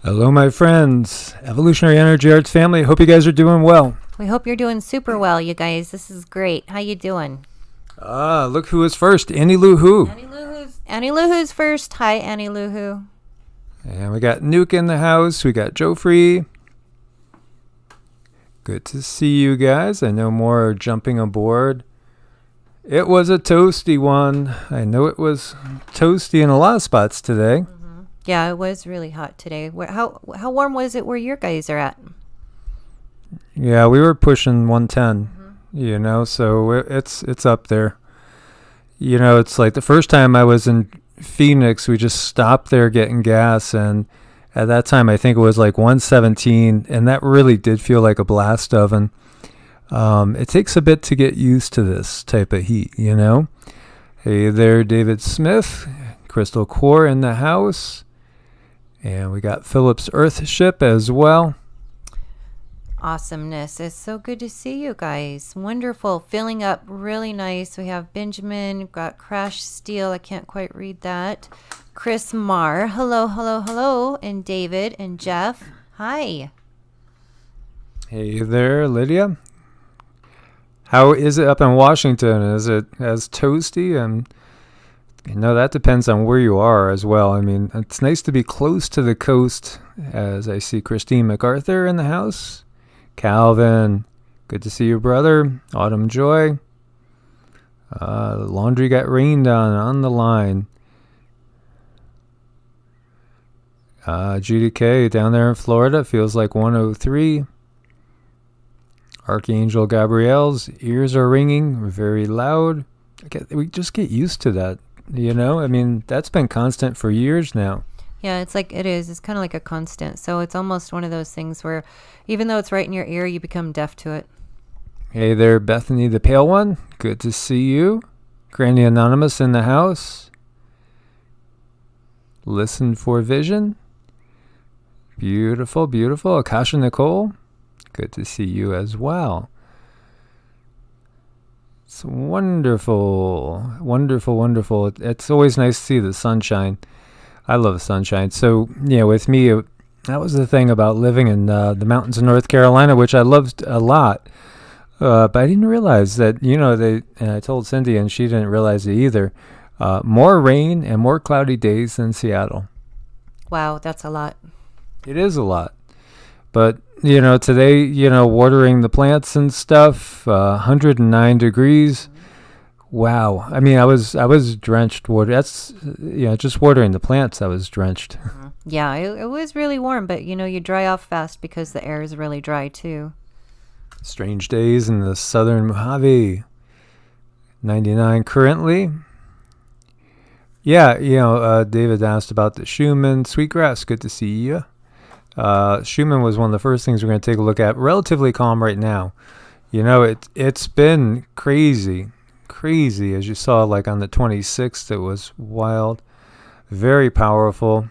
Hello, my friends. Evolutionary Energy Arts family. Hope you guys are doing well. We hope you're doing super well, you guys. This is great. How you doing? Look who is first. Annie Lou Who. Annie Lou Who's first. Hi, Annie Lou Who. And we got Nuke in the house. We got Joe Free. Good to see you guys. I know more are jumping aboard. It was a toasty one. I know it was toasty in a lot of spots today. Mm-hmm. Yeah, it was really hot today. How warm was it where your guys are at? Yeah, we were pushing 110, so it's up there. It's like the first time I was in Phoenix, we just stopped there getting gas, and at that time I think it was like 117, and that really did feel like a blast oven. It takes a bit to get used to this type of heat, Hey there, David Smith, Crystal Core in the house, and we got Philip's Earthship as well. Awesomeness. It's so good to see you guys. Wonderful. Filling up really nice. We have Benjamin, got Crash Steel. I can't quite read that. Chris Marr. Hello, hello, hello. And David and Jeff. Hi. Hey there, Lydia. How is it up in Washington? Is it as toasty? And that depends on where you are as well. I mean, it's nice to be close to the coast, as I see Christine MacArthur in the house. Calvin, good to see you, brother. Autumn Joy. Laundry got rained on the line. GDK down there in Florida feels like 103. Archangel Gabrielle's ears are ringing very loud. We just get used to that, I mean, that's been constant for years now. Yeah, it's kind of like a constant. So it's almost one of those things where even though it's right in your ear, you become deaf to it. Hey there, Bethany the Pale One. Good to see you. Granny Anonymous in the house. Listen for Vision. Beautiful, beautiful. Akasha Nicole. Good to see you as well. It's wonderful, wonderful, wonderful. It's always nice to see the sunshine. I love the sunshine. So, with me, that was the thing about living in the mountains of North Carolina, which I loved a lot. But I didn't realize that, and I told Cindy, and she didn't realize it either, more rain and more cloudy days than Seattle. Wow, that's a lot. It is a lot. But, today, watering the plants and stuff, 109 degrees. Wow. I mean, I was drenched water. That's, just watering the plants, I was drenched. Yeah, it was really warm, but, you dry off fast because the air is really dry, too. Strange days in the southern Mojave. 99 currently. Yeah, David asked about the Schumann. Sweetgrass, good to see you. Schumann was one of the first things we're going to take a look at. Relatively calm right now. It's been crazy, as you saw, like on the 26th. It was wild, very powerful.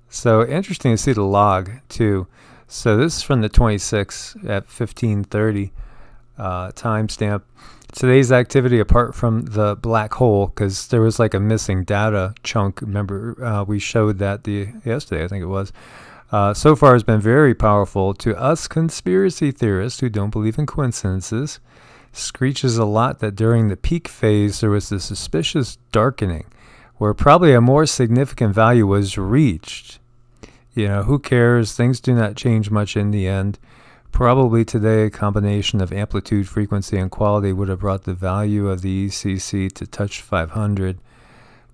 So interesting to see the log too. So this is from the 26th at 15:30 timestamp. Today's activity, apart from the black hole, because there was like a missing data chunk. Remember, we showed that yesterday, I think it was. So far has been very powerful. To us conspiracy theorists who don't believe in coincidences, screeches a lot that during the peak phase there was the suspicious darkening, where probably a more significant value was reached. Who cares? Things do not change much in the end. Probably today a combination of amplitude, frequency, and quality would have brought the value of the ECC to touch 500.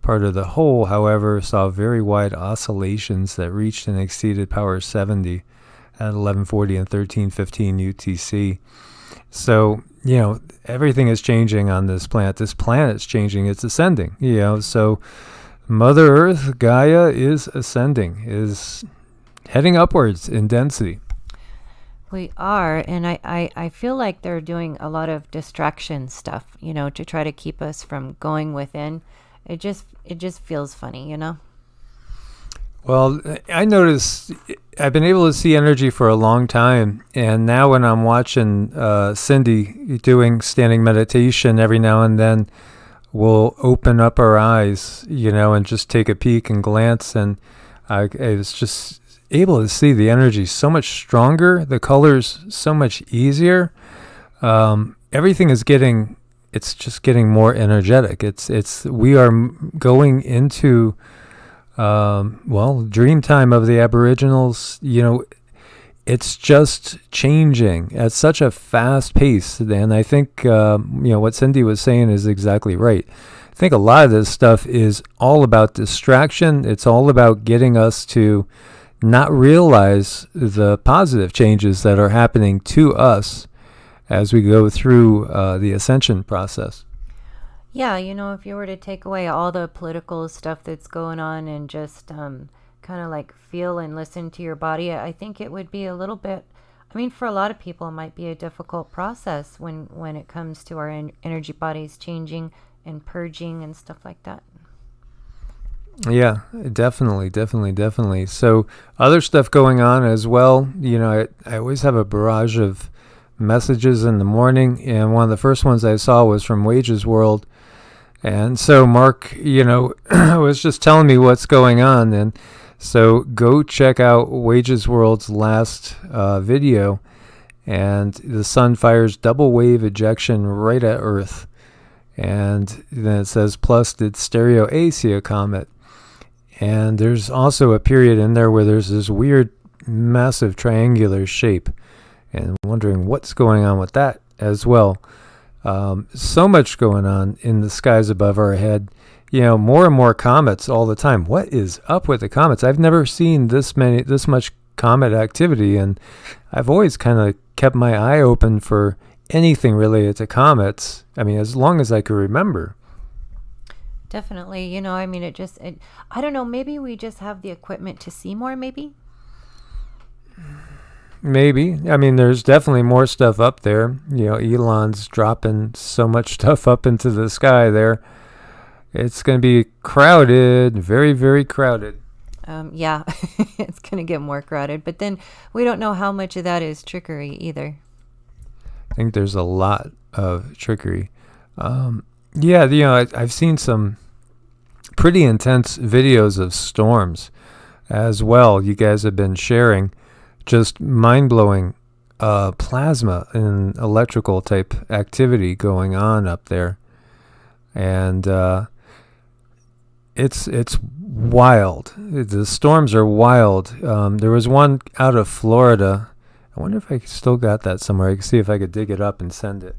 Part of the whole, however, saw very wide oscillations that reached and exceeded power 70 at 1140 and 1315 UTC. So, everything is changing on this planet. This planet's changing. It's ascending, So Mother Earth, Gaia, is ascending, is heading upwards in density. We are, and I feel like they're doing a lot of distraction stuff, to try to keep us from going within. It just feels funny, Well, I noticed I've been able to see energy for a long time, and now when I'm watching Cindy doing standing meditation every now and then, we'll open up our eyes, and just take a peek and glance, and I was just able to see the energy so much stronger, the colors so much easier. Everything is it's just getting more energetic. We are going into, dream time of the Aboriginals. It's just changing at such a fast pace. And I think, what Cindy was saying is exactly right. I think a lot of this stuff is all about distraction. It's all about getting us to not realize the positive changes that are happening to us as we go through the ascension process. Yeah, if you were to take away all the political stuff that's going on and just kind of like feel and listen to your body, I think it would be a little bit, for a lot of people, it might be a difficult process when it comes to our energy bodies changing and purging and stuff like that. Yeah, definitely. So other stuff going on as well. I always have a barrage of messages in the morning, and one of the first ones I saw was from Wages World. And so Mark, was just telling me what's going on. And so go check out Wages World's last video. And the sun fires double wave ejection right at Earth. And then it says, plus did Stereo A see a comet? And there's also a period in there where there's this weird, massive triangular shape. And wondering what's going on with that as well. So much going on in the skies above our head. More and more comets all the time. What is up with the comets? I've never seen this much comet activity, and I've always kind of kept my eye open for anything related to comets. As long as I could remember. Definitely. I don't know, maybe we just have the equipment to see more, maybe? Maybe. There's definitely more stuff up there. Elon's dropping so much stuff up into the sky there. It's going to be crowded, very, very crowded. Yeah, it's going to get more crowded. But then we don't know how much of that is trickery either. I think there's a lot of trickery. I've seen some pretty intense videos of storms as well. You guys have been sharing just mind-blowing plasma and electrical type activity going on up there. And it's wild. The storms are wild. There was one out of Florida. I wonder if I still got that somewhere. I can see if I could dig it up and send it.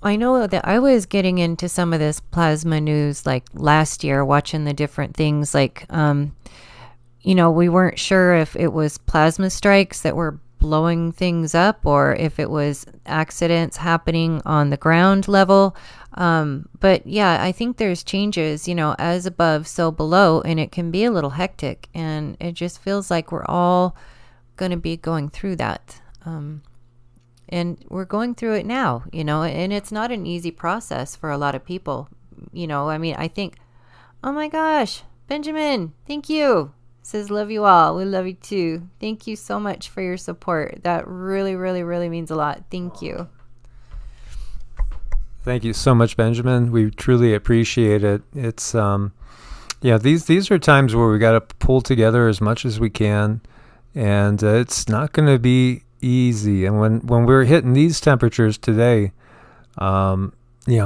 I know that I was getting into some of this plasma news like last year, watching the different things like, we weren't sure if it was plasma strikes that were blowing things up or if it was accidents happening on the ground level. But yeah, I think there's changes, as above, so below, and it can be a little hectic, and it just feels like we're all going to be going through that. And we're going through it now, and it's not an easy process for a lot of people. I think, oh my gosh, Benjamin, thank you. Says, love you all. We love you too. Thank you so much for your support. That really, really, really means a lot. Thank you. Thank you so much, Benjamin. We truly appreciate it. It's, these are times where we got to pull together as much as we can, and it's not going to be easy. And when we're hitting these temperatures today, I'm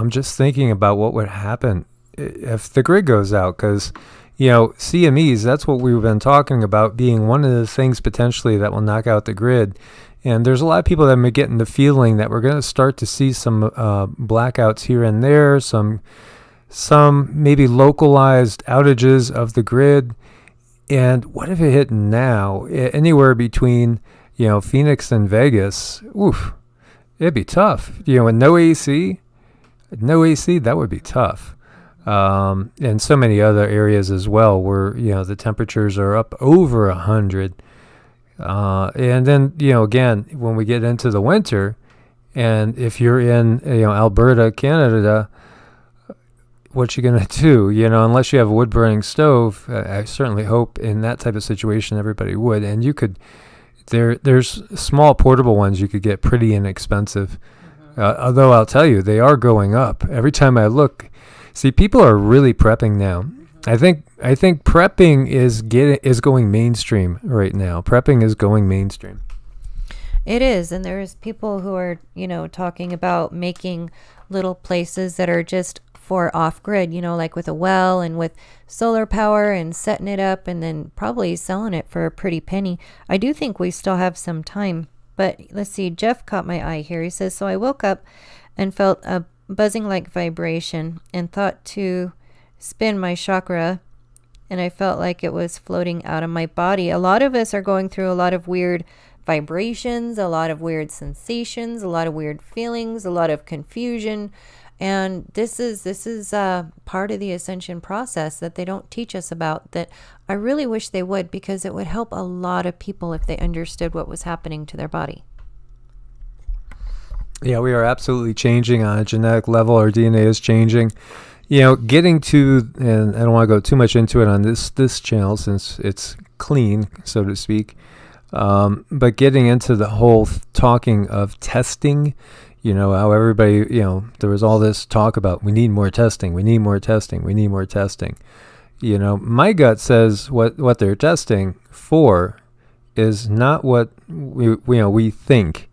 just thinking about what would happen if the grid goes out, because CMEs, that's what we've been talking about being one of the things potentially that will knock out the grid. And there's a lot of people that are getting the feeling that we're going to start to see some blackouts here and there, some maybe localized outages of the grid. And what if it hit now, anywhere between, Phoenix and Vegas? Oof, it'd be tough. With no AC, that would be tough. And so many other areas as well where, the temperatures are up over 100. And then, again, when we get into the winter, and if you're in, Alberta, Canada, what you going to do? Unless you have a wood burning stove, I certainly hope in that type of situation everybody would. And you could, there's small portable ones you could get pretty inexpensive. Although I'll tell you, they are going up. Every time I look, see, people are really prepping now. I think prepping is going mainstream right now. Prepping is going mainstream. It is, and there's people who are, talking about making little places that are just for off-grid, like with a well and with solar power and setting it up and then probably selling it for a pretty penny. I do think we still have some time, but let's see. Jeff caught my eye here. He says, so I woke up and felt a buzzing like vibration and thought to spin my chakra, and I felt like it was floating out of my body. A lot of us are going through a lot of weird vibrations, a lot of weird sensations, a lot of weird feelings, a lot of confusion. And this is part of the ascension process that they don't teach us about, that I really wish they would, because it would help a lot of people if they understood what was happening to their body. Yeah, we are absolutely changing on a genetic level. Our DNA is changing. Getting to, and I don't want to go too much into it on this channel since it's clean, so to speak. But getting into the whole talking of testing, how everybody, there was all this talk about we need more testing. My gut says what they're testing for is not what we think.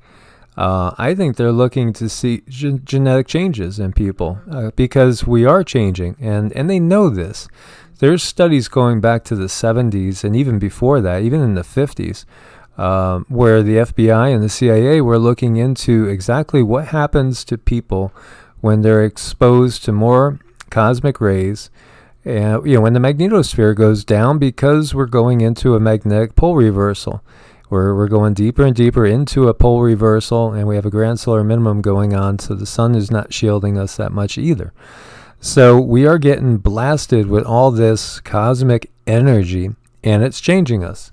I think they're looking to see genetic changes in people because we are changing, and they know this. There's studies going back to the 70s and even before that, even in the 50s, where the FBI and the CIA were looking into exactly what happens to people when they're exposed to more cosmic rays. And when the magnetosphere goes down, because we're going into a magnetic pole reversal. We're going deeper and deeper into a pole reversal, and we have a grand solar minimum going on, so the sun is not shielding us that much either. So we are getting blasted with all this cosmic energy, and it's changing us.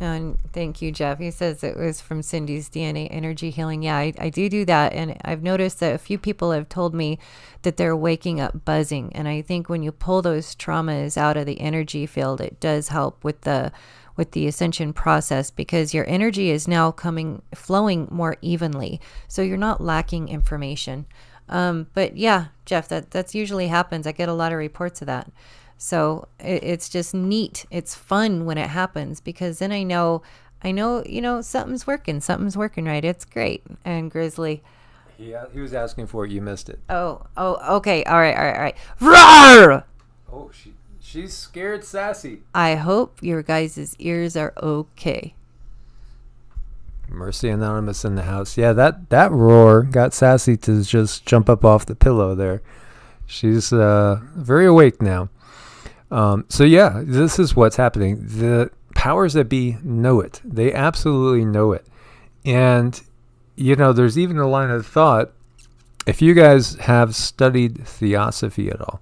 And thank you, Jeff. He says it was from Cindy's DNA energy healing. Yeah, I do that. And I've noticed that a few people have told me that they're waking up buzzing. And I think when you pull those traumas out of the energy field, it does help with the ascension process, because your energy is now flowing more evenly. So you're not lacking information. But yeah, Jeff, that's usually happens. I get a lot of reports of that. So it's just neat. It's fun when it happens, because then I know, something's working right. It's great. And Grizzly. Yeah, he was asking for it. You missed it. Oh, okay. All right. Roar! Oh, she's scared sassy. I hope your guys' ears are okay. Mercy Anonymous in the house. Yeah, that roar got Sassy to just jump up off the pillow there. She's very awake now. So yeah, this is what's happening. The powers that be know it. They absolutely know it. And, there's even a line of thought, if you guys have studied theosophy at all,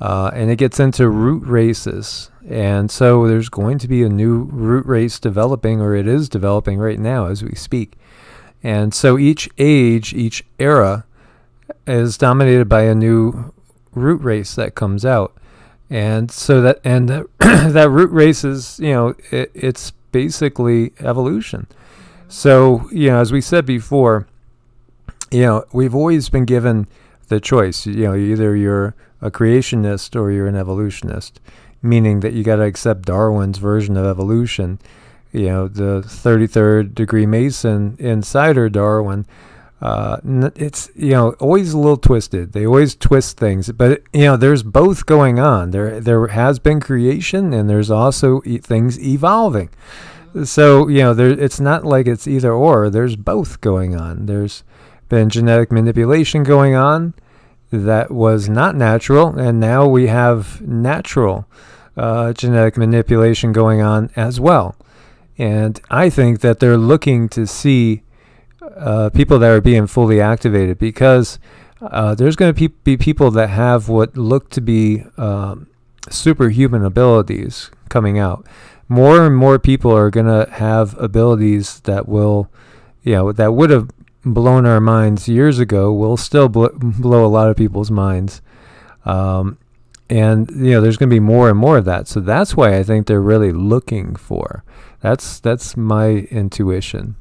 and it gets into root races. And so there's going to be a new root race developing, or it is developing right now as we speak. And so each age, each era is dominated by a new root race that comes out. And so that root race is, it's basically evolution. So, as we said before, we've always been given the choice. Either you're a creationist or you're an evolutionist, meaning that you got to accept Darwin's version of evolution. The 33rd degree Mason insider Darwin. It's always a little twisted. They always twist things, but there's both going on. There has been creation, and there's also things evolving. So it's not like it's either or. There's both going on. There's been genetic manipulation going on that was not natural, and now we have natural genetic manipulation going on as well. And I think that they're looking to see people that are being fully activated, because there's going to be people that have what look to be superhuman abilities coming out. More and more people are going to have abilities that will, that would have blown our minds years ago, will still blow a lot of people's minds. And there's going to be more and more of that. So that's why I think they're really looking for. That's my intuition.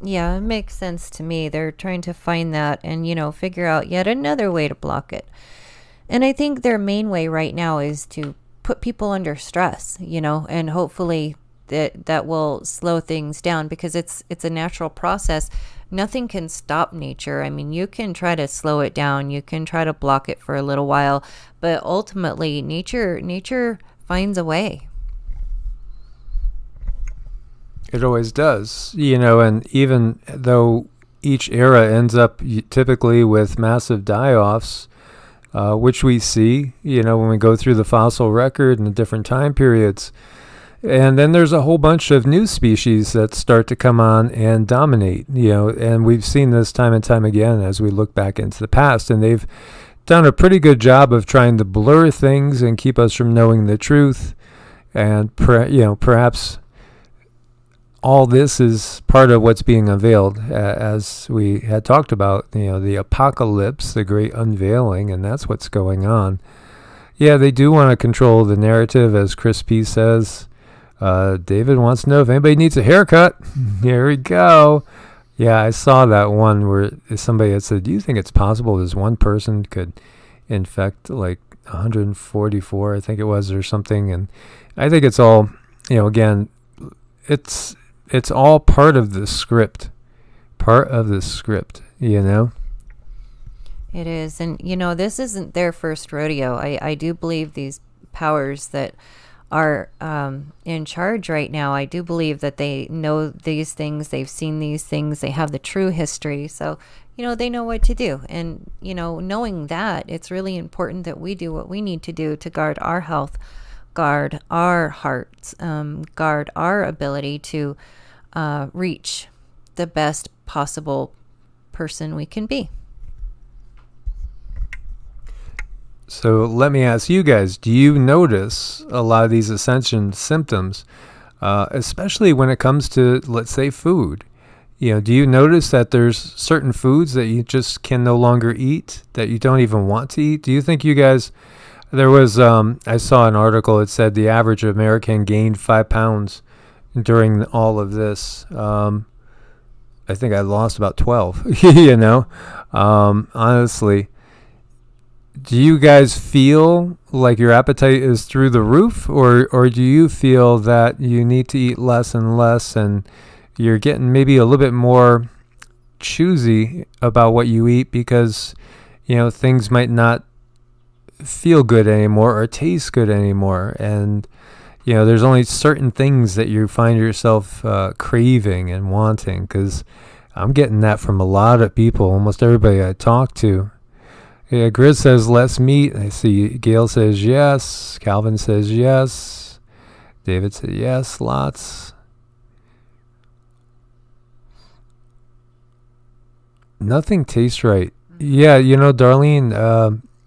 Yeah, it makes sense to me. They're trying to find that and, figure out yet another way to block it. And I think their main way right now is to put people under stress, and hopefully that will slow things down, because it's a natural process. Nothing can stop nature. I mean, you can try to slow it down, you can try to block it for a little while, but ultimately nature finds a way. It always does, and even though each era ends up typically with massive die-offs, which we see, when we go through the fossil record and the different time periods. And then there's a whole bunch of new species that start to come on and dominate, and we've seen this time and time again as we look back into the past. And they've done a pretty good job of trying to blur things and keep us from knowing the truth. And, perhaps all this is part of what's being unveiled, as we had talked about, the apocalypse, the great unveiling, and that's what's going on. Yeah, they do want to control the narrative, as Chris P. says. David wants to know if anybody needs a haircut. Here we go. Yeah, I saw that one where somebody had said, do you think it's possible this one person could infect like 144, I think it was, or something? And I think it's all, again, it's all part of the script. It is. And, this isn't their first rodeo. I do believe these powers that are in charge right now, I do believe that they know these things. They've seen these things. They have the true history. So, they know what to do. And, knowing that, it's really important that we do what we need to do to guard our health, guard our hearts, guard our ability to reach the best possible person we can be. So let me ask you guys, do you notice a lot of these ascension symptoms, especially when it comes to, let's say, food? Do you notice that there's certain foods that you just can no longer eat, that you don't even want to eat? Do you think you guys, there was, I saw an article, it said the average American gained 5 pounds during all of this. I think I lost about 12, honestly. Do you guys feel like your appetite is through the roof, or do you feel that you need to eat less and less, and you're getting maybe a little bit more choosy about what you eat because, things might not feel good anymore or taste good anymore, and there's only certain things that you find yourself craving and wanting? Because I'm getting that from a lot of people, almost everybody I talk to. Yeah, Grizz says less meat. I see Gail says yes. Calvin says yes. David said yes, lots. Nothing tastes right. Yeah, Darlene,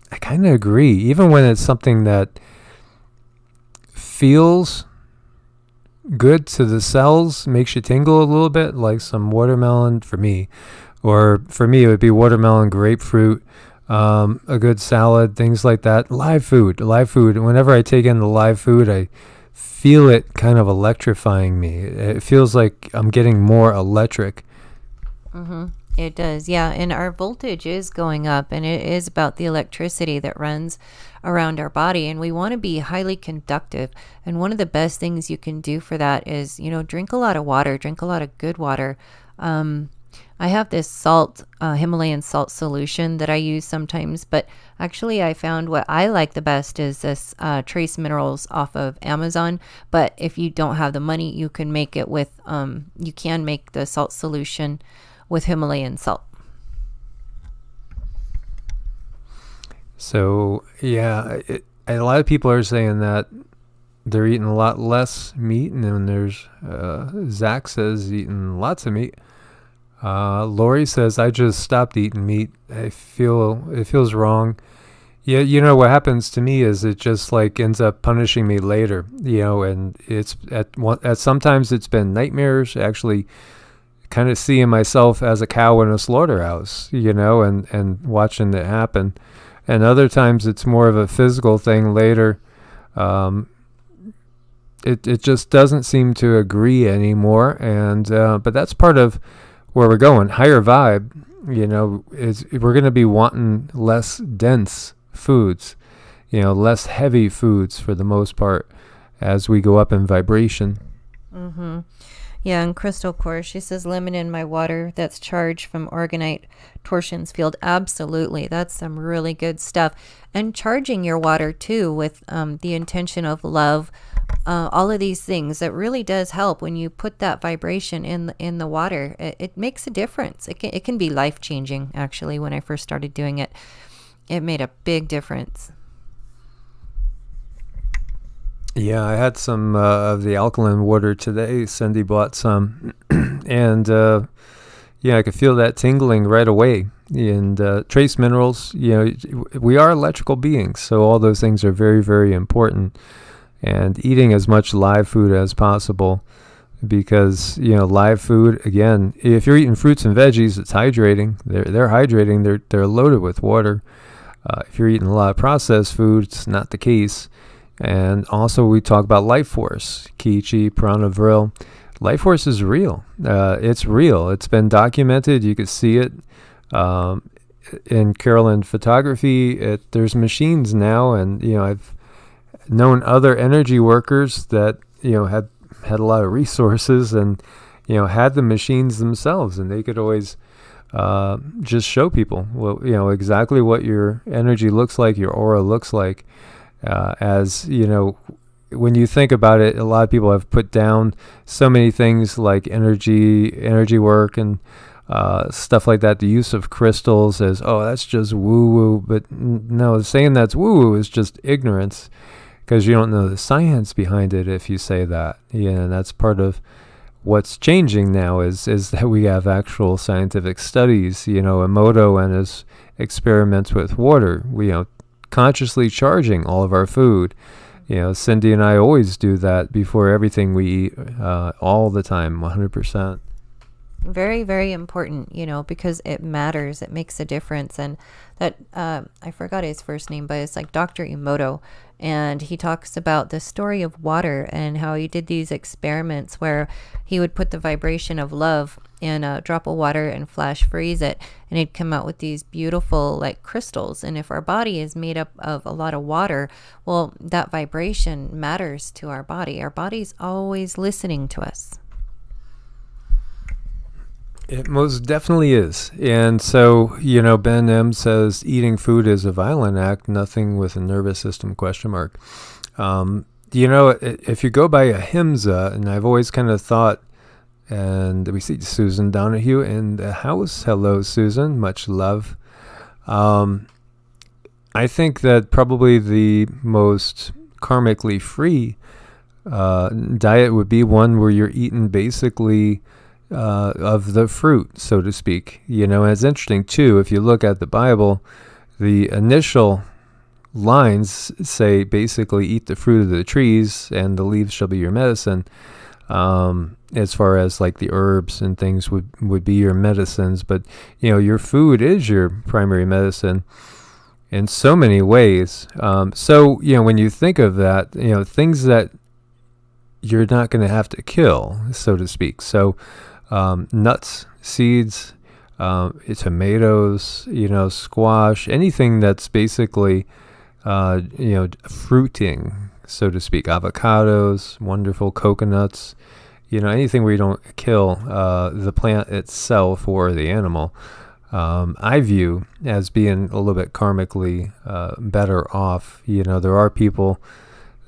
I kind of agree. Even when it's something that feels good to the cells, makes you tingle a little bit, like some watermelon for me. Or for me, it would be watermelon, grapefruit, a good salad, things like that. Live food. Whenever I take in the live food, I feel it kind of electrifying me. It feels like I'm getting more electric. Mm-hmm. It does, yeah. And our voltage is going up, and it is about the electricity that runs around our body. And we want to be highly conductive. And one of the best things you can do for that is, drink a lot of water, drink a lot of good water. I have this salt, Himalayan salt solution that I use sometimes, but actually I found what I like the best is this Trace Minerals off of Amazon. But if you don't have the money, you can make it with, you can make the salt solution with Himalayan salt. So, yeah, a lot of people are saying that they're eating a lot less meat, and then there's, Zach says eating lots of meat. Lori says, I just stopped eating meat. It feels wrong. Yeah, what happens to me is it just like ends up punishing me later, and it's at sometimes it's been nightmares, actually kind of seeing myself as a cow in a slaughterhouse, and watching it happen. And other times it's more of a physical thing later. It just doesn't seem to agree anymore. And, but that's part of where we're going. Higher vibe, is we're going to be wanting less dense foods, less heavy foods for the most part as we go up in vibration. Mm-hmm. Yeah, and Crystal Core, she says, lemon in my water that's charged from organite torsions field. Absolutely. That's some really good stuff. And charging your water, too, with the intention of love, all of these things, that really does help when you put that vibration in the water. It makes a difference. It can be life-changing, actually. When I first started doing it, it made a big difference. Yeah, I had some of the alkaline water today. Cindy bought some, and I could feel that tingling right away. And trace minerals, we are electrical beings, so all those things are very, very important. And eating as much live food as possible, because live food, again, if you're eating fruits and veggies, it's hydrating. They're hydrating. They're loaded with water. If you're eating a lot of processed food, it's not the case. And also we talk about life force, Ki, Prana, Vril. Life force is real. It's real. It's been documented. You could see it in Carolyn photography. There's machines now, and I've known other energy workers that had a lot of resources and had the machines themselves, and they could always just show people exactly what your energy looks like, your aura looks like. When you think about it, a lot of people have put down so many things like energy work and stuff like that. The use of crystals as, that's just woo-woo. But no, saying that's woo-woo is just ignorance, because you don't know the science behind it if you say that. And that's part of what's changing now is that we have actual scientific studies. Emoto and his experiments with water, consciously charging all of our food. Cindy and I always do that before everything we eat, all the time, 100%. Very, very important, because it matters. It makes a difference. And that, I forgot his first name, but it's like Dr. Emoto. And he talks about the story of water and how he did these experiments where he would put the vibration of love in a drop of water and flash freeze it. And he'd come out with these beautiful like crystals. And if our body is made up of a lot of water, well, that vibration matters to our body. Our body's always listening to us. It most definitely is. And so, Ben M says eating food is a violent act, nothing with a nervous system ? If you go by ahimsa, and I've always kind of thought, and we see Susan Donahue in the house. Hello, Susan. Much love. I think that probably the most karmically free diet would be one where you're eating basically of the fruit, so to speak. And it's interesting too, if you look at the Bible, the initial lines say basically eat the fruit of the trees and the leaves shall be your medicine. As far as like the herbs and things would be your medicines, but your food is your primary medicine in so many ways. So when you think of that, things that you're not going to have to kill, so to speak. So nuts, seeds, tomatoes, squash, anything that's basically, fruiting, so to speak, avocados, wonderful coconuts, anything where you don't kill the plant itself or the animal, I view as being a little bit karmically better off. There are people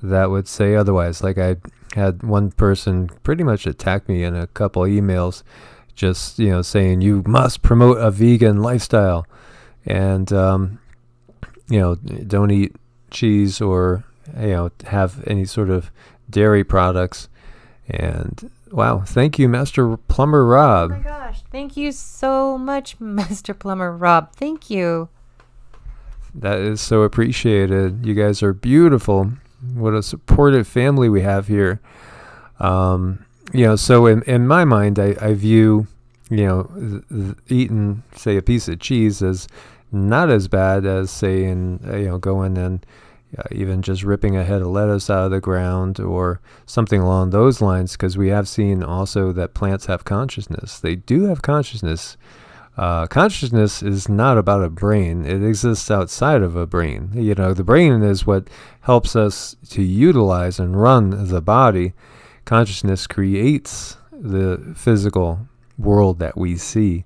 that would say otherwise. Like I had one person pretty much attack me in a couple emails, just saying you must promote a vegan lifestyle, and don't eat cheese or have any sort of dairy products. And wow, thank you, Master Plumber Rob. Oh my gosh, thank you so much, Master Plumber Rob. Thank you. That is so appreciated. You guys are beautiful. What a supportive family we have here. So in my mind, I view, eating, say, a piece of cheese as not as bad as saying, going and, even just ripping a head of lettuce out of the ground or something along those lines, because we have seen also that plants have consciousness. They do have consciousness. Consciousness is not about a brain. It exists outside of a brain. The brain is what helps us to utilize and run the body. Consciousness creates the physical world that we see.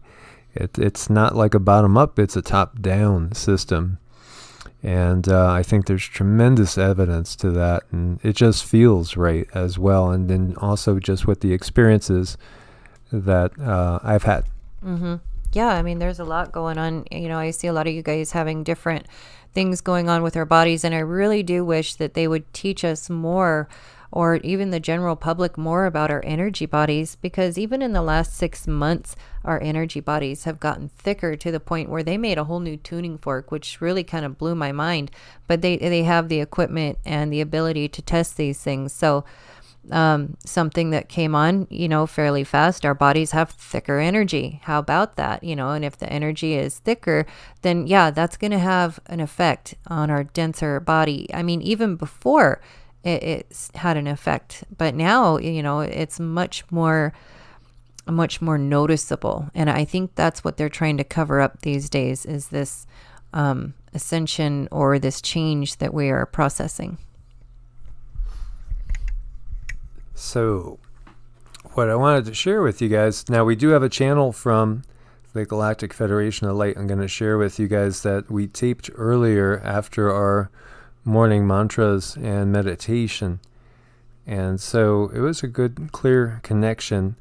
It's not like a bottom-up, it's a top-down system. And I think there's tremendous evidence to that, and it just feels right as well. And then also just with the experiences that I've had. Mm-hmm. Yeah, I mean, there's a lot going on. I see a lot of you guys having different things going on with our bodies, and I really do wish that they would teach us more, or even the general public more, about our energy bodies, because even in the last 6 months, our energy bodies have gotten thicker to the point where they made a whole new tuning fork, which really kind of blew my mind. But they have the equipment and the ability to test these things. So something that came on, fairly fast, our bodies have thicker energy. How about that? And if the energy is thicker, then yeah, that's going to have an effect on our denser body. I mean, even before it's had an effect, but now, it's much more noticeable. And I think that's what they're trying to cover up these days, is this ascension, or this change that we are processing. So what I wanted to share with you guys, now we do have a channel from the Galactic Federation of Light. I'm going to share with you guys that we taped earlier after our morning mantras and meditation. And so it was a good, clear connection.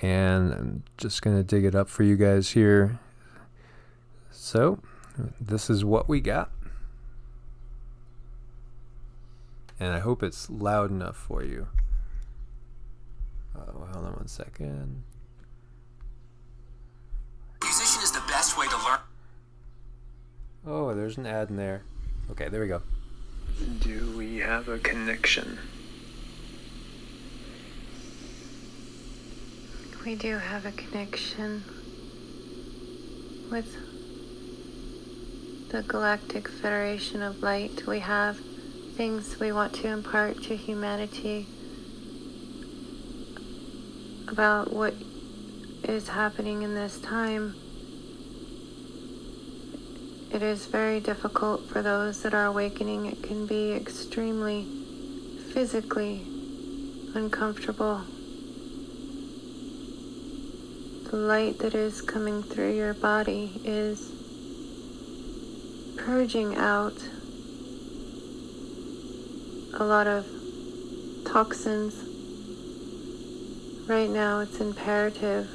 And I'm just going to dig it up for you guys here. So this is what we got. And I hope it's loud enough for you. Hold on one second. Musician is the best way to learn. Oh, there's an ad in there. Okay, there we go. Do we have a connection? We do have a connection with the Galactic Federation of Light. We have things we want to impart to humanity about what is happening in this time. It is very difficult for those that are awakening. It can be extremely physically uncomfortable. The light that is coming through your body is purging out a lot of toxins. Right now, it's imperative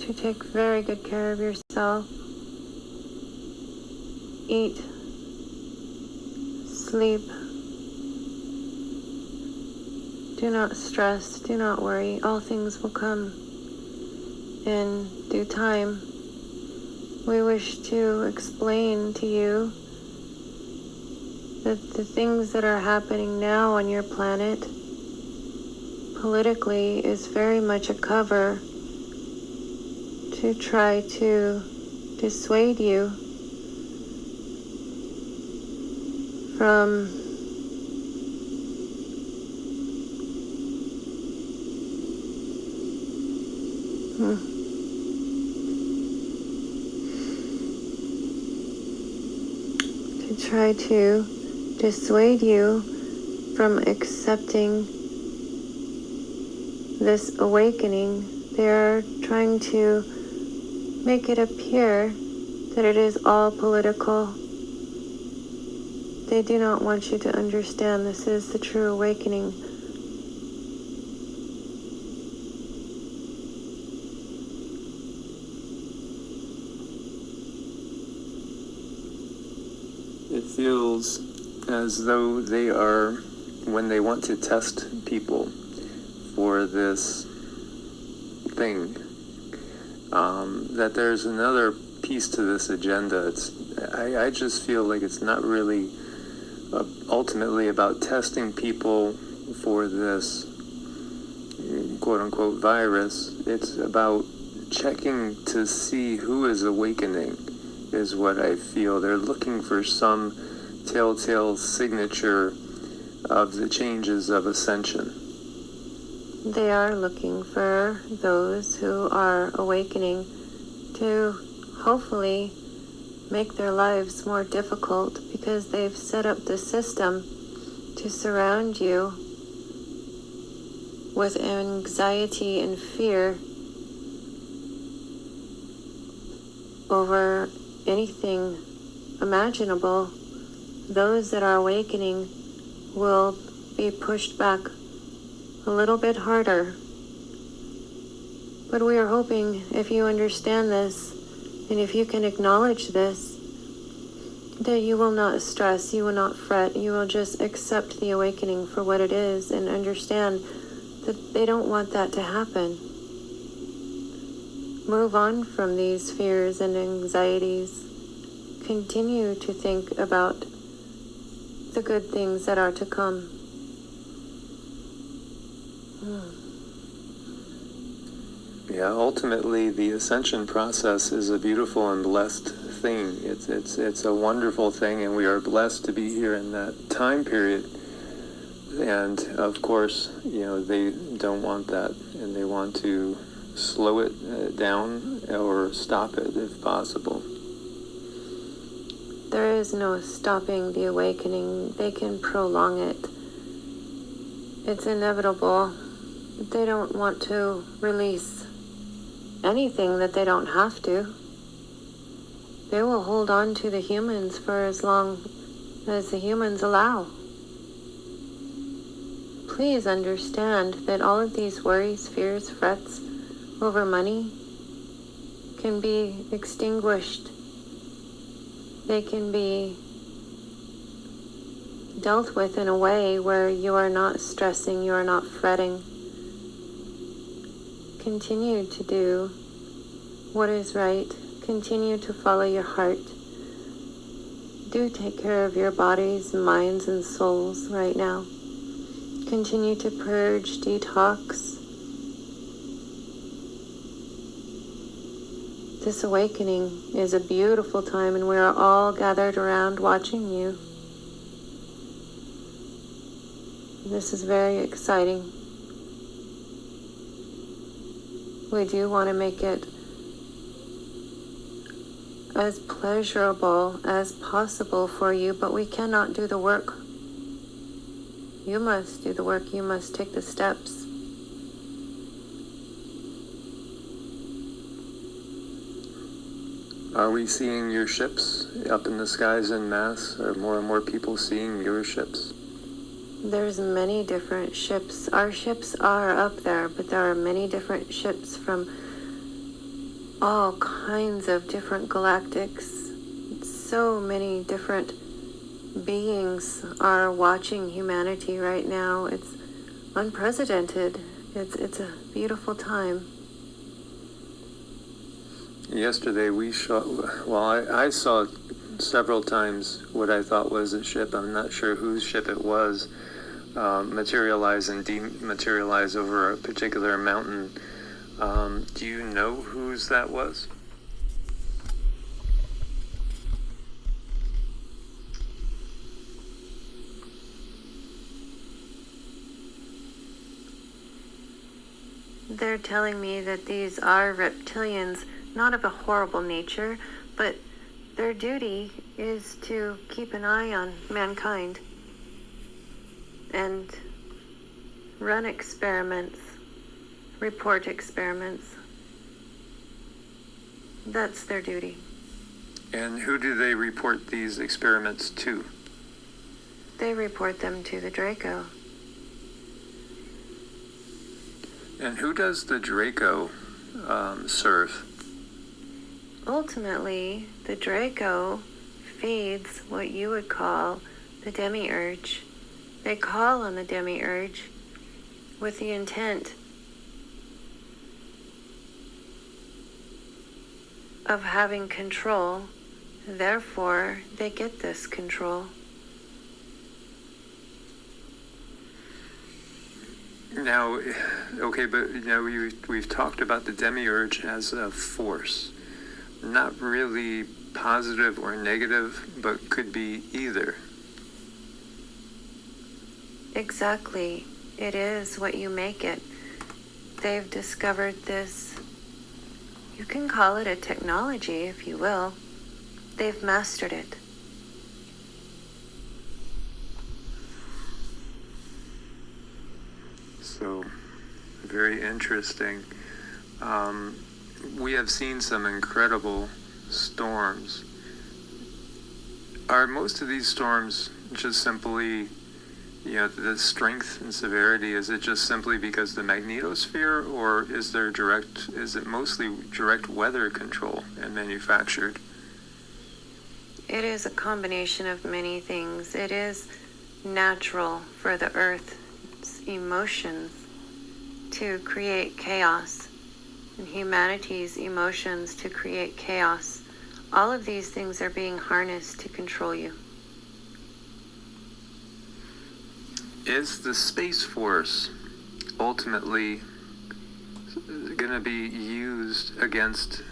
to take very good care of yourself. Eat, sleep. Do not stress, do not worry. All things will come in due time. We wish to explain to you that the things that are happening now on your planet politically is very much a cover to try to dissuade you from accepting this awakening. They are trying to make it appear that it is all political. They do not want you to understand this is the true awakening. It feels as though they are, when they want to test people for this thing, that there's another piece to this agenda. I just feel like it's not really ultimately about testing people for this quote-unquote virus. It's about checking to see who is awakening, is what I feel. They're looking for some telltale signature of the changes of Ascension. They are looking for those who are awakening to hopefully make their lives more difficult, because they've set up the system to surround you with anxiety and fear over anything imaginable. Those that are awakening will be pushed back a little bit harder. But we are hoping, if you understand this, and if you can acknowledge this, that you will not stress, you will not fret, you will just accept the awakening for what it is and understand that they don't want that to happen. Move on from these fears and anxieties. Continue to think about the good things that are to come. Yeah, ultimately the ascension process is a beautiful and blessed thing. It's a wonderful thing, and we are blessed to be here in that time period. And of course, they don't want that, and they want to slow it down or stop it if possible. There is no stopping the awakening. They can prolong it. It's inevitable. They don't want to release anything that they don't have to. They will hold on to the humans for as long as the humans allow. Please understand that all of these worries, fears, frets over money can be extinguished. They can be dealt with in a way where you are not stressing, you are not fretting. Continue to do what is right. Continue to follow your heart. Do take care of your bodies, minds, and souls right now. Continue to purge, detox. This awakening is a beautiful time, and we are all gathered around watching you. This is very exciting. We do want to make it as pleasurable as possible for you, but we cannot do the work. You must do the work. You must take the steps. Are we seeing your ships up in the skies en masse? Are more and more people seeing your ships? There's many different ships. Our ships are up there, but there are many different ships from all kinds of different galactics. So many different beings are watching humanity right now. It's unprecedented. It's a beautiful time. Yesterday I saw several times what I thought was a ship. I'm not sure whose ship it was. Materialize and dematerialize over a particular mountain. Do you know whose that was? They're telling me that these are reptilians, not of a horrible nature, but their duty is to keep an eye on mankind and run experiments, report experiments. That's their duty. And who do they report these experiments to? They report them to the Draco. And who does the Draco serve? Ultimately, the Draco feeds what you would call the demiurge. They call on the demiurge with the intent of having control. Therefore, they get this control. Now, okay, but we've talked about the demiurge as a force. Not really positive or negative, but could be either. Exactly. It is what you make it. They've discovered this. You can call it a technology, if you will. They've mastered it. So, very interesting. We have seen some incredible storms. Are most of these storms just simply, the strength and severity, is it just simply because the magnetosphere, or is it mostly direct weather control and manufactured? It is a combination of many things. It is natural for the Earth's emotions to create chaos, and humanity's emotions to create chaos. All of these things are being harnessed to control you. Is the Space Force ultimately going to be used against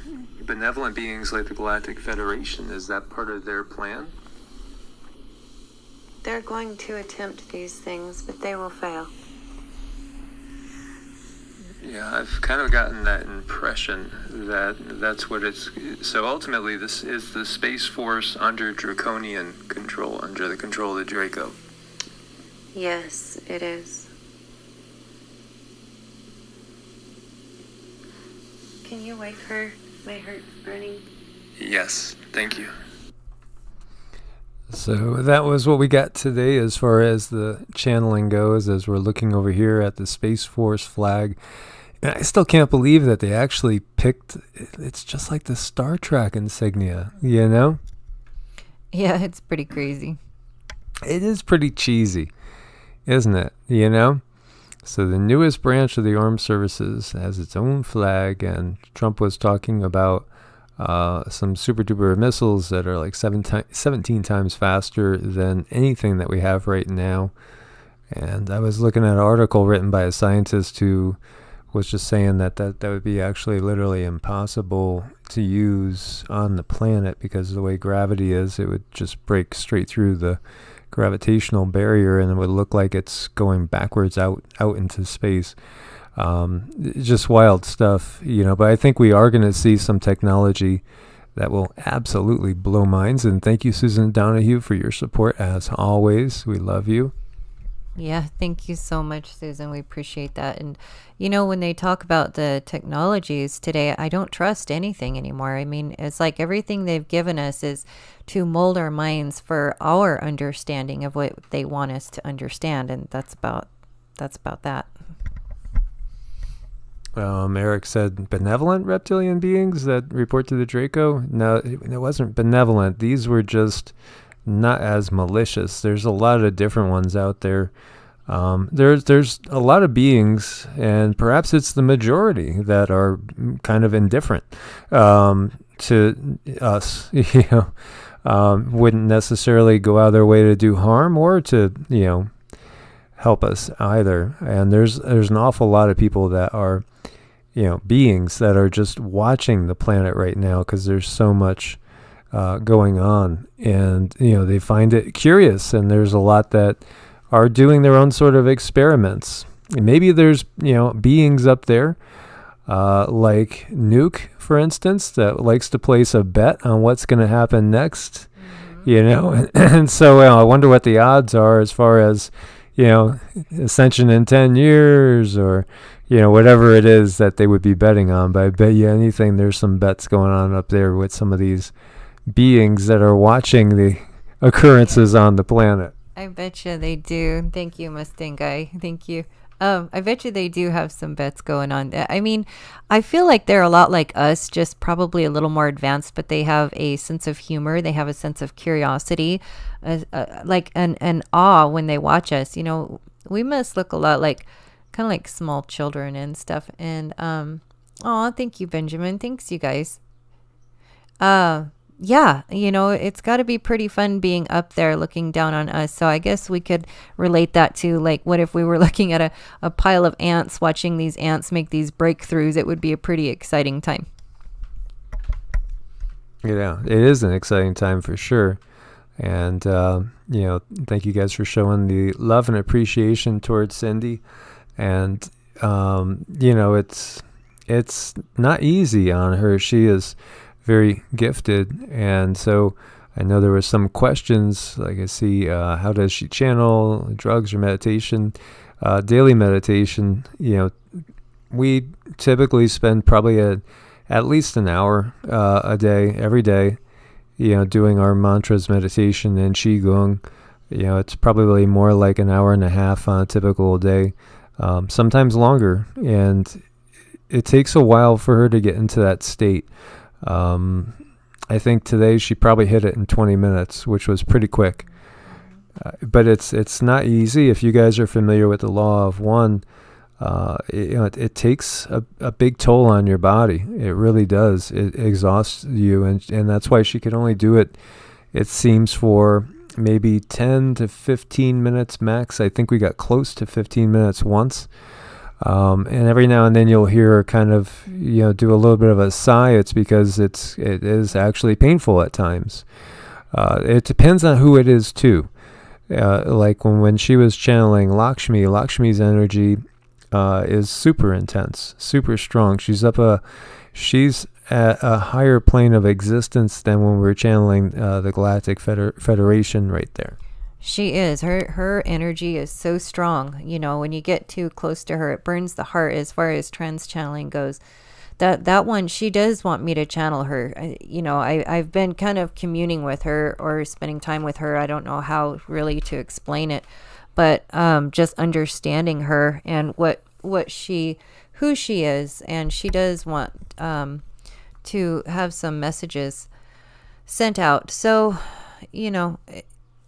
benevolent beings like the Galactic Federation? Is that part of their plan? They're going to attempt these things, but they will fail. Yeah, I've kind of gotten that impression that that's what it's... So ultimately, this is the Space Force under draconian control, under the control of the Draco. Yes, it is. Can you wake her? My heart's burning. Yes, thank you. So that was what we got today as far as the channeling goes, as we're looking over here at the Space Force flag. And I still can't believe that they actually picked, it's just like the Star Trek insignia, you know? Yeah, it's pretty crazy. It is pretty cheesy, isn't it? You know? So the newest branch of the armed services has its own flag, and Trump was talking about some super duper missiles that are like 17 times faster than anything that we have right now. And I was looking at an article written by a scientist who was just saying that would be actually literally impossible to use on the planet because of the way gravity is. It would just break straight through the gravitational barrier, and it would look like it's going backwards out into space. Just wild stuff, you know. But I think we are going to see some technology that will absolutely blow minds. And thank you, Susan Donahue, for your support as always. We love you. Yeah, thank you so much, Susan. We appreciate that. And, you know, when they talk about the technologies today, I don't trust anything anymore. I mean, it's like everything they've given us is to mold our minds for our understanding of what they want us to understand. And that's about that. Eric said benevolent reptilian beings that report to the Draco. No, it wasn't benevolent. These were just not as malicious. There's a lot of different ones out there. There's a lot of beings, and perhaps it's the majority that are kind of indifferent to us. You know, wouldn't necessarily go out of their way to do harm or to, you know, help us either. And there's an awful lot of people that are, you know, beings that are just watching the planet right now because there's so much going on, and you know, they find it curious, and there's a lot that are doing their own sort of experiments. And maybe there's, you know, beings up there like Nuke, for instance, that likes to place a bet on what's going to happen next. You know, and so I wonder what the odds are as far as, you know, Ascension in 10 years, or, you know, whatever it is that they would be betting on. But I bet you anything there's some bets going on up there with some of these beings that are watching the occurrences on the planet. I bet you they do. Thank you, Mustang Guy. Thank you. I bet you they do have some bets going on. I mean, I feel like they're a lot like us, just probably a little more advanced, but they have a sense of humor. They have a sense of curiosity, like an awe when they watch us. You know, we must look a lot like, kind of like small children and stuff. And, thank you, Benjamin. Thanks, you guys. Yeah, you know, it's got to be pretty fun being up there looking down on us. So I guess we could relate that to, like, what if we were looking at a pile of ants, watching these ants make these breakthroughs? It would be a pretty exciting time. Yeah, it is an exciting time for sure. And, thank you guys for showing the love and appreciation towards Cindy. And, it's not easy on her. She is very gifted. And so I know there were some questions, like I see, how does she channel, drugs or meditation, daily meditation. We typically spend probably at least an hour a day, every day, doing our mantras, meditation, and QiGong. It's probably more like an hour and a half on a typical day, sometimes longer. And it takes a while for her to get into that state. I think today she probably hit it in 20 minutes, which was pretty quick. But it's not easy. If you guys are familiar with the law of one, it takes a big toll on your body. It really does. It exhausts you, and that's why she could only do it, it seems, for maybe 10 to 15 minutes max. I think we got close to 15 minutes once. And every now and then you'll hear her kind of, do a little bit of a sigh. It's because it is actually painful at times. It depends on who it is too. Like when she was channeling Lakshmi's energy is super intense, super strong. She's at a higher plane of existence than when we were channeling the Galactic Federation right there. She is. Her energy is so strong. When you get too close to her, it burns the heart as far as trans channeling goes. That one, she does want me to channel her. I've been kind of communing with her or spending time with her. I don't know how really to explain it, but just understanding her and who she is. And she does want to have some messages sent out. So,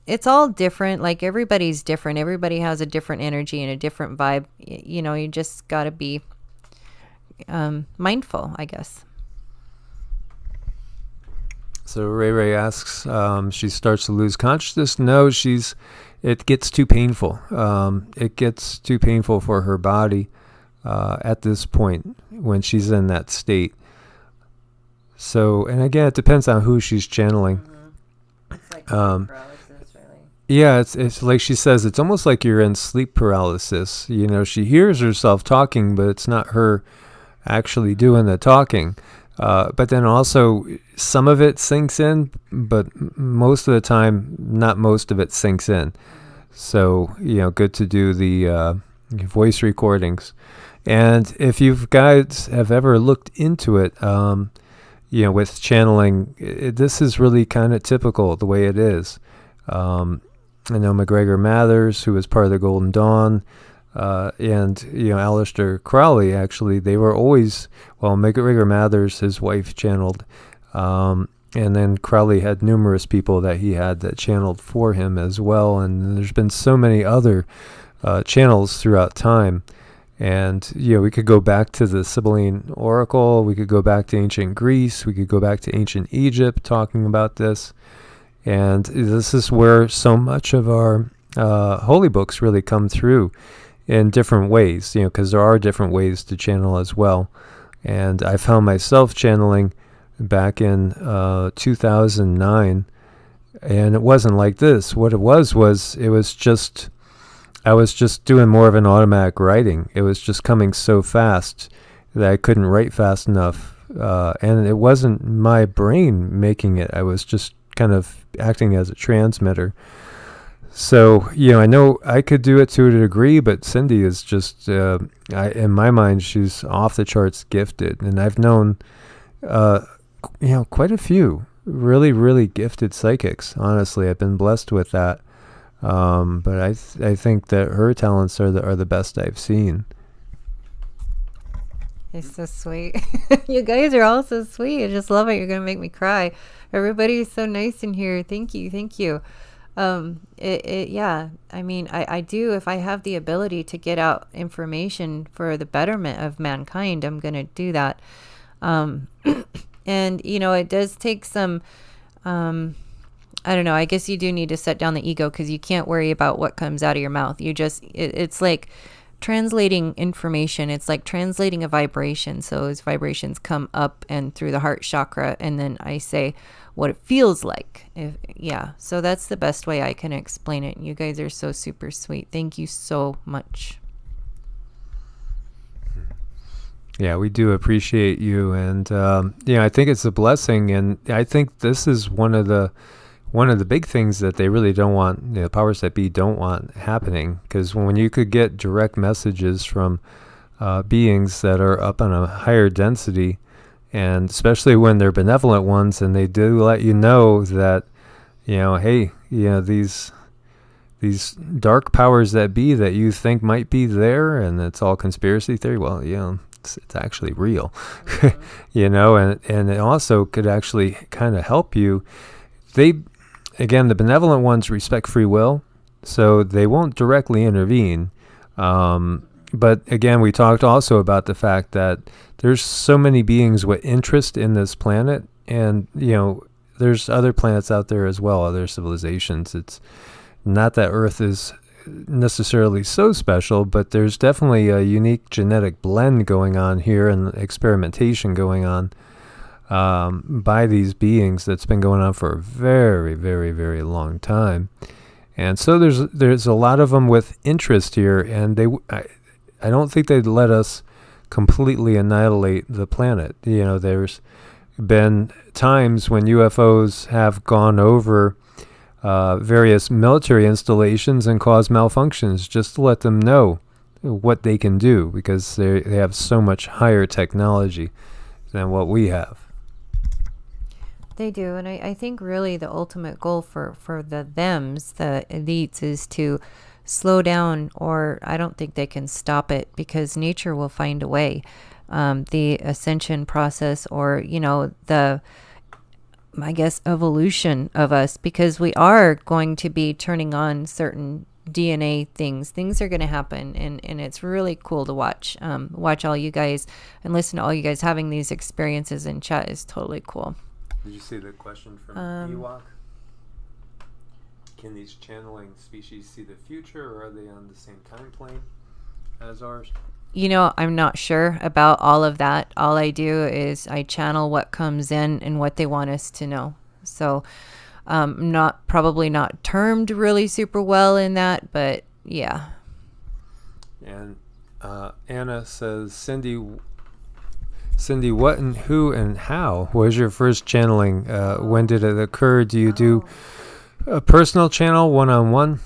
it's all different. Like, everybody's different. Everybody has a different energy and a different vibe. You just got to be mindful, I guess. So Ray asks, she starts to lose consciousness. No, it gets too painful. It gets too painful for her body at this point when she's in that state. So, and again, it depends on who she's channeling. Mm-hmm. It's like paralysis, really. Yeah, it's like she says, it's almost like you're in sleep paralysis. She hears herself talking, but it's not her actually doing the talking. But then also some of it sinks in, but most of the time, not most of it sinks in. So, good to do the voice recordings. And if you guys have ever looked into it, with channeling, this is really kind of typical the way it is. I know McGregor Mathers, who was part of the Golden Dawn, and Aleister Crowley, actually, they were always, McGregor Mathers, his wife, channeled, and then Crowley had numerous people that he had that channeled for him as well. And there's been so many other channels throughout time. And we could go back to the Sibylline Oracle, we could go back to ancient Greece, we could go back to ancient Egypt talking about this. And this is where so much of our holy books really come through in different ways, because there are different ways to channel as well. And I found myself channeling back in 2009, and it wasn't like this. What it was I was just doing more of an automatic writing. It was just coming so fast that I couldn't write fast enough. And it wasn't my brain making it. I was just kind of acting as a transmitter. So, I know I could do it to a degree, but Cindy is just, in my mind, she's off the charts gifted. And I've known, quite a few really, really gifted psychics. Honestly, I've been blessed with that. But I think that her talents are the best I've seen. It's so sweet. You guys are all so sweet. I just love it. You're gonna make me cry. Everybody is so nice in here. Thank you. Yeah. I mean, I do. If I have the ability to get out information for the betterment of mankind, I'm gonna do that. And it does take some. I don't know. I guess you do need to set down the ego, because you can't worry about what comes out of your mouth. It's like translating information. It's like translating a vibration. So as vibrations come up and through the heart chakra, and then I say, what it feels like. So that's the best way I can explain it. You guys are so super sweet. Thank you so much. Yeah, we do appreciate you, and I think it's a blessing, and I think this is one of the big things that they really don't want, the powers that be don't want happening, because when you could get direct messages from beings that are up on a higher density, and especially when they're benevolent ones, and they do let you know that, hey, these dark powers that be that you think might be there, and it's all conspiracy theory. Well, it's actually real, and it also could actually kind of help you. The benevolent ones respect free will, so they won't directly intervene. But again, we talked also about the fact that there's so many beings with interest in this planet, and there's other planets out there as well, other civilizations. It's not that Earth is necessarily so special, but there's definitely a unique genetic blend going on here and experimentation going on by these beings that's been going on for a very, very, very long time. And so there's a lot of them with interest here, and I don't think they'd let us completely annihilate the planet. There's been times when UFOs have gone over various military installations and caused malfunctions just to let them know what they can do, because they have so much higher technology than what we have. They do, and I think really the ultimate goal for the elites, is to slow down, or I don't think they can stop it, because nature will find a way. The ascension process, or I guess evolution of us, because we are going to be turning on certain DNA things. Things are going to happen, and it's really cool to watch all you guys and listen to all you guys having these experiences in chat is totally cool. Did you see the question from Ewok? Can these channeling species see the future, or are they on the same time plane as ours? I'm not sure about all of that. All I do is I channel what comes in and what they want us to know. So probably not termed really super well in that, but yeah. And Anna says, Cindy, what and who and how was your first channeling? When did it occur? Do you do a personal channel, one-on-one?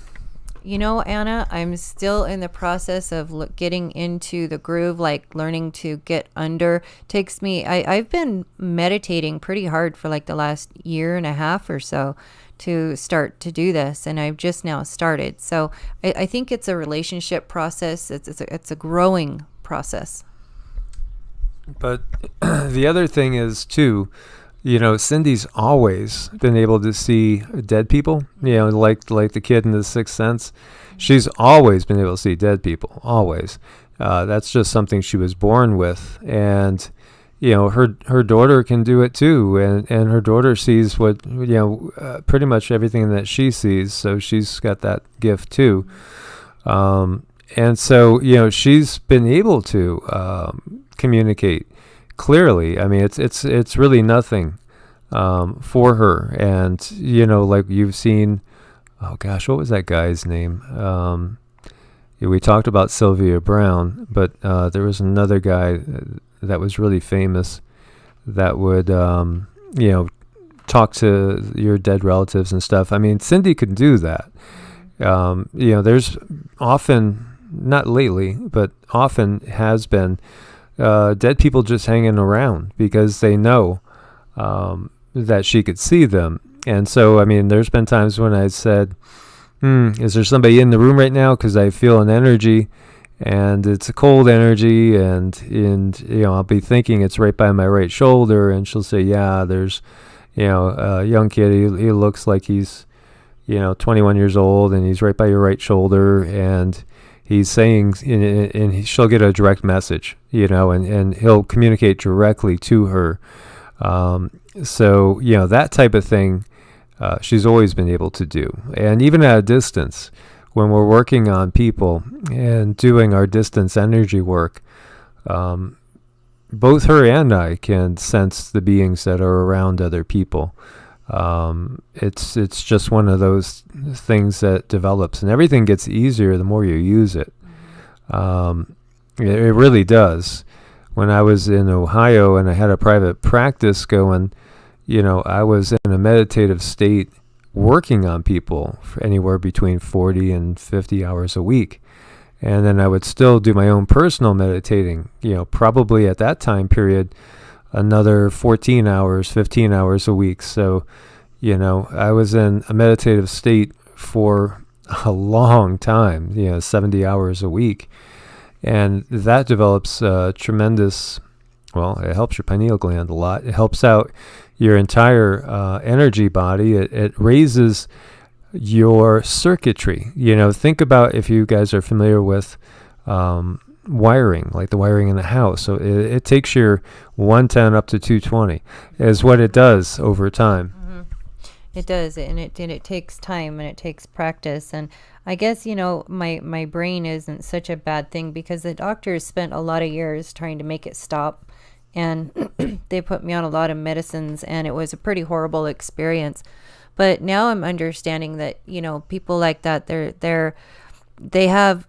Anna, I'm still in the process of getting into the groove, like learning to get under. Takes me, I've been meditating pretty hard for like the last year and a half or so to start to do this, and I've just now started. So I think it's a relationship process. It's a growing process. But the other thing is too, Cindy's always been able to see dead people, like the kid in The Sixth Sense. She's always been able to see dead people, always. That's just something she was born with. And, her daughter can do it too. And her daughter sees what, pretty much everything that she sees. So she's got that gift too. And so, she's been able to communicate clearly. I mean, it's really nothing for her. And like you've seen, oh gosh, what was that guy's name? We talked about Sylvia Brown, but there was another guy that was really famous that would talk to your dead relatives and stuff. I mean, Cindy could do that. There's often, not lately, but often has been dead people just hanging around because they know that she could see them. And so, I mean, there's been times when I said, is there somebody in the room right now? Because I feel an energy, and it's a cold energy, and I'll be thinking it's right by my right shoulder, and she'll say, yeah, there's, a young kid, he looks like he's, 21 years old, and he's right by your right shoulder, and he's saying, and she'll get a direct message, and he'll communicate directly to her. So, that type of thing, she's always been able to do. And even at a distance, when we're working on people and doing our distance energy work, both her and I can sense the beings that are around other people. It's just one of those things that develops, and everything gets easier the more you use it. It really does. When I was in Ohio and I had a private practice going, I was in a meditative state working on people for anywhere between 40 and 50 hours a week. And then I would still do my own personal meditating, probably at that time period, another 14 hours, 15 hours a week. So, I was in a meditative state for a long time, 70 hours a week. And that develops tremendous, it helps your pineal gland a lot. It helps out your entire energy body. It raises your circuitry. Think about, if you guys are familiar with wiring, like the wiring in the house. So it takes your 110 up to 220 is what it does over time. It does, and it takes time, and it takes practice. And I guess, my brain isn't such a bad thing, because the doctors spent a lot of years trying to make it stop, and they put me on a lot of medicines, and it was a pretty horrible experience. But now I'm understanding that, people like that, they have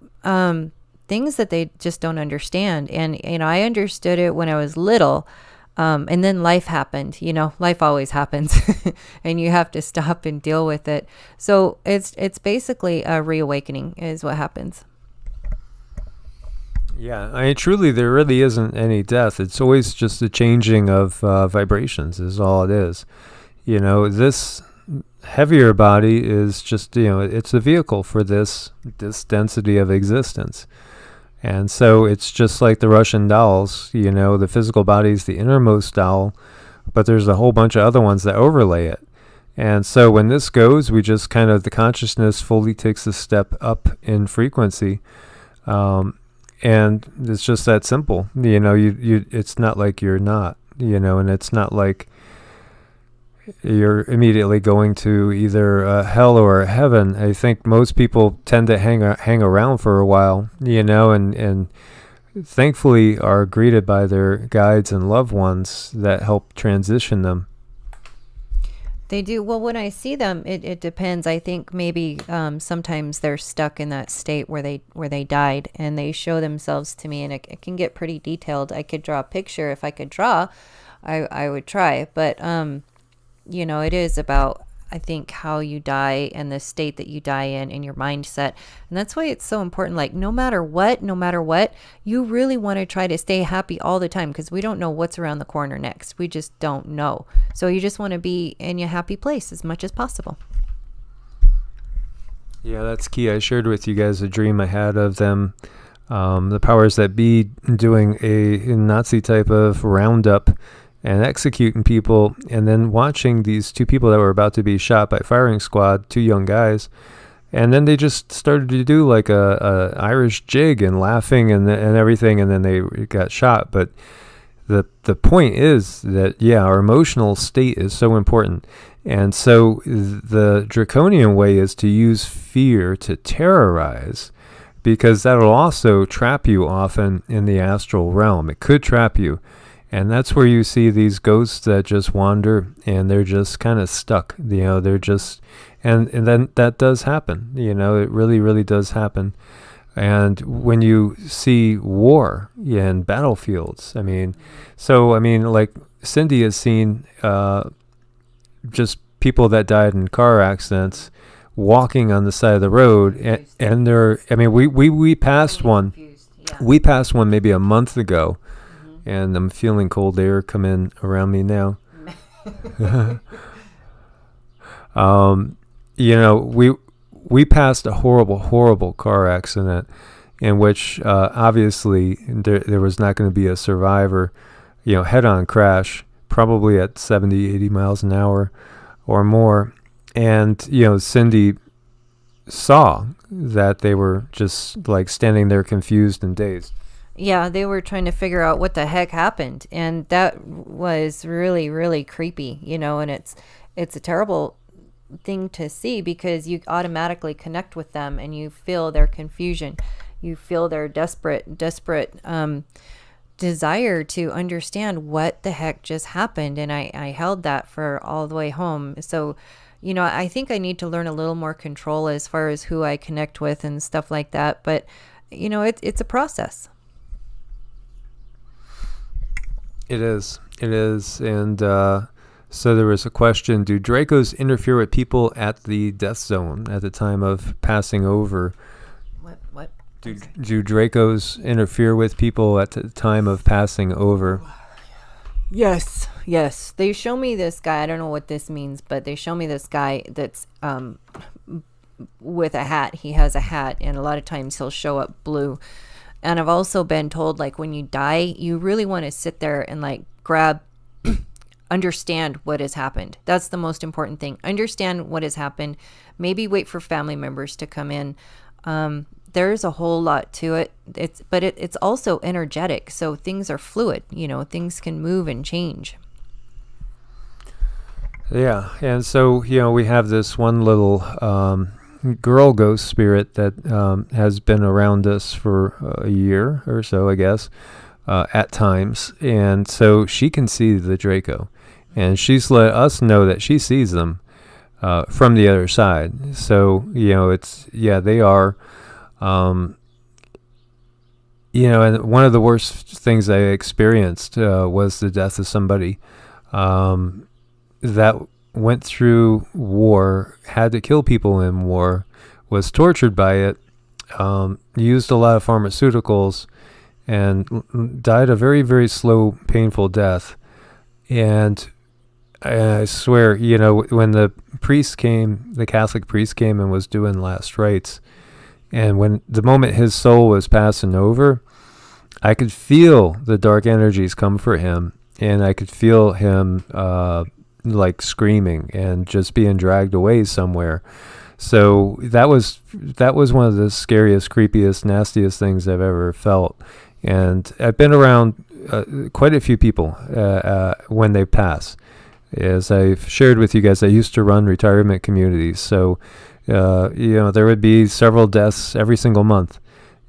things that they just don't understand. And I understood it when I was little. And then life happened, life always happens and you have to stop and deal with it. So it's basically a reawakening is what happens. Yeah, truly, there really isn't any death. It's always just a changing of vibrations is all it is. This heavier body is just, it's a vehicle for this density of existence. And so it's just like the Russian dolls, the physical body is the innermost doll, but there's a whole bunch of other ones that overlay it. And so when this goes, we just the consciousness fully takes a step up in frequency. And it's just that simple. It's not like you're not, and it's not like you're immediately going to either hell or heaven. I think most people tend to hang around for a while, and thankfully are greeted by their guides and loved ones that help transition them. They do. Well, when I see them, it depends. I think maybe sometimes they're stuck in that state where they died, and they show themselves to me, and it can get pretty detailed. I could draw a picture. If I could draw, I would try. But it is about, I think, how you die and the state that you die in and your mindset. And that's why it's so important. Like, no matter what, you really want to try to stay happy all the time, because we don't know what's around the corner next. We just don't know. So you just want to be in your happy place as much as possible. Yeah, that's key. I shared with you guys a dream I had of them, the powers that be, doing a Nazi type of roundup and executing people, and then watching these two people that were about to be shot by firing squad, two young guys, and then they just started to do like a Irish jig and laughing and everything, and then they got shot. But the point is that, our emotional state is so important. And so the draconian way is to use fear to terrorize, because that'll also trap you often in the astral realm. It could trap you. And that's where you see these ghosts that just wander, and they're just kind of stuck. They're just, and then that does happen. It really, really does happen. And when you see war in battlefields, like Cindy has seen just people that died in car accidents walking on the side of the road, and they're, we passed one. We passed one maybe a month ago. And I'm feeling cold air come in around me now. We passed a horrible car accident in which obviously there was not going to be a survivor. Head-on crash, probably at 70, 80 miles an hour or more. And, Cindy saw that they were just like standing there confused and dazed. Yeah, they were trying to figure out what the heck happened, and that was really, really creepy, and it's a terrible thing to see, because you automatically connect with them and you feel their confusion, you feel their desperate desire to understand what the heck just happened. And I held that for all the way home. So, I think I need to learn a little more control as far as who I connect with and stuff like that. But, it's a process. It is. And so there was a question, do Dracos interfere with people at the death zone at the time of passing over? What? Do Dracos interfere with people at the time of passing over? Yes. They show me this guy. I don't know what this means, but they show me this guy that's with a hat. He has a hat, and a lot of times he'll show up blue. And I've also been told, like, when you die, you really want to sit there and, like, understand what has happened. That's the most important thing. Understand what has happened. Maybe wait for family members to come in. There's a whole lot to it. It's also energetic. So things are fluid, things can move and change. Yeah. And so, we have this one little girl ghost spirit that has been around us for a year or so, I guess, at times. And so she can see the Draco. And she's let us know that she sees them from the other side. So, they are... and one of the worst things I experienced was the death of somebody that went through war, had to kill people in war, was tortured by it, used a lot of pharmaceuticals, and died a very, very slow, painful death. And I swear, when the priest came, the Catholic priest came and was doing last rites, and when the moment his soul was passing over, I could feel the dark energies come for him, and I could feel him like screaming and just being dragged away somewhere. So that was one of the scariest, creepiest, nastiest things I've ever felt. And I've been around quite a few people when they pass. As I've shared with you guys, I used to run retirement communities, so there would be several deaths every single month.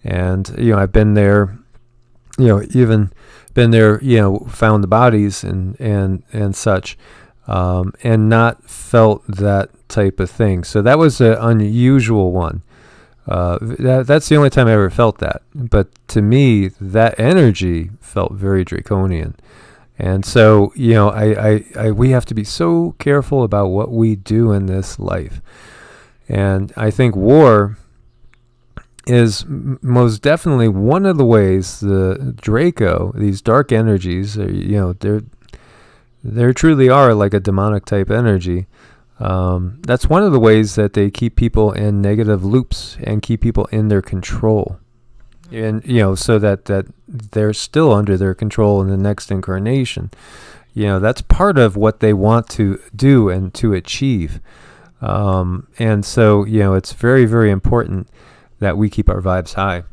And, I've been there, even been there, found the bodies and such, and not felt that type of thing. So that was an unusual one. That's the only time I ever felt that. But to me, that energy felt very draconian. And so, we have to be so careful about what we do in this life. And I think war is most definitely one of the ways the Draco, these dark energies, they truly are like a demonic type energy. That's one of the ways that they keep people in negative loops and keep people in their control. And, so that they're still under their control in the next incarnation. That's part of what they want to do and to achieve. And so, it's very, very important that we keep our vibes high.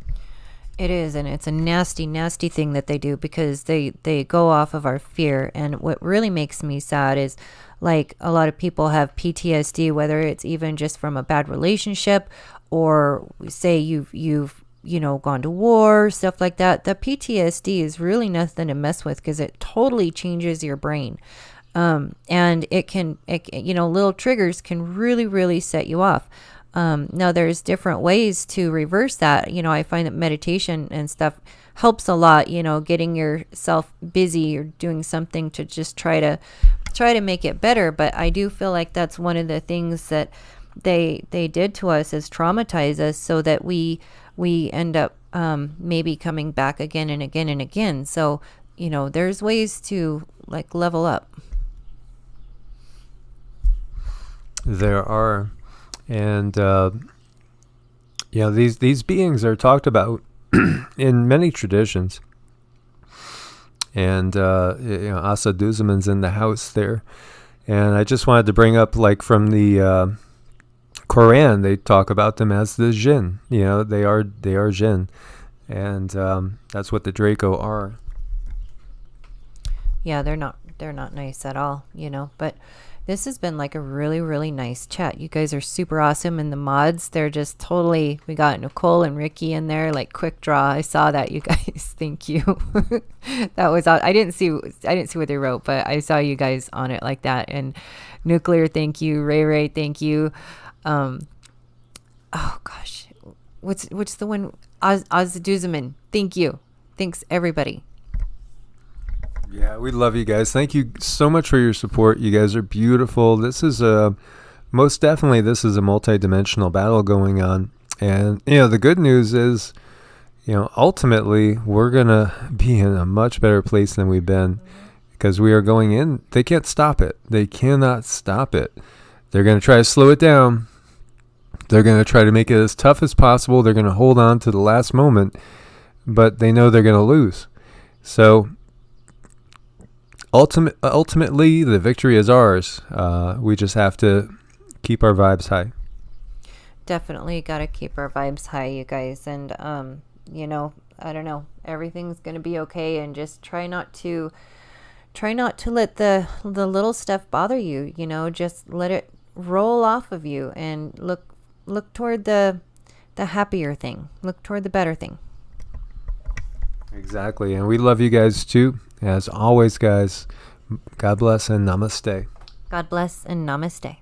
It is, and it's a nasty, nasty thing that they do, because they go off of our fear. And what really makes me sad is, like, a lot of people have PTSD, whether it's even just from a bad relationship, or say you've gone to war, stuff like that. The PTSD is really nothing to mess with, because it totally changes your brain. And it can, little triggers can really, really set you off. Now there's different ways to reverse that. I find that meditation and stuff helps a lot, getting yourself busy or doing something to just try to make it better. But I do feel like that's one of the things that they did to us, is traumatize us, so that we end up maybe coming back again and again and again. So, there's ways to, like, level up. There are. And, these beings are talked about in many traditions. And, Asa Duzaman's in the house there. And I just wanted to bring up, like, from the Quran, they talk about them as the jinn. They are jinn. And that's what the Draco are. Yeah, they're not nice at all, but This has been like a really, really nice chat. You guys are super awesome. And the mods, they're just totally, we got Nicole and Ricky in there, like quick draw. I saw that, you guys. Thank you. That was, I didn't see what they wrote, but I saw you guys on it like that. And Nuclear, thank you. Ray, thank you. Oh gosh. What's the one? Ozduzaman, thank you. Thanks everybody. Yeah, we love you guys. Thank you so much for your support. You guys are beautiful. This is most definitely this is a multi-dimensional battle going on. And the good news is, ultimately we're going to be in a much better place than we've been, because we are going in. They can't stop it. They cannot stop it. They're going to try to slow it down. They're going to try to make it as tough as possible. They're going to hold on to the last moment, but they know they're going to lose. So ultimately, the victory is ours. We just have to keep our vibes high. Definitely got to keep our vibes high, you guys. And, I don't know, everything's going to be okay. And just try not to let the little stuff bother you, just let it roll off of you and look toward the happier thing. Look toward the better thing. Exactly. And we love you guys too. As always, guys, God bless and namaste. God bless and namaste.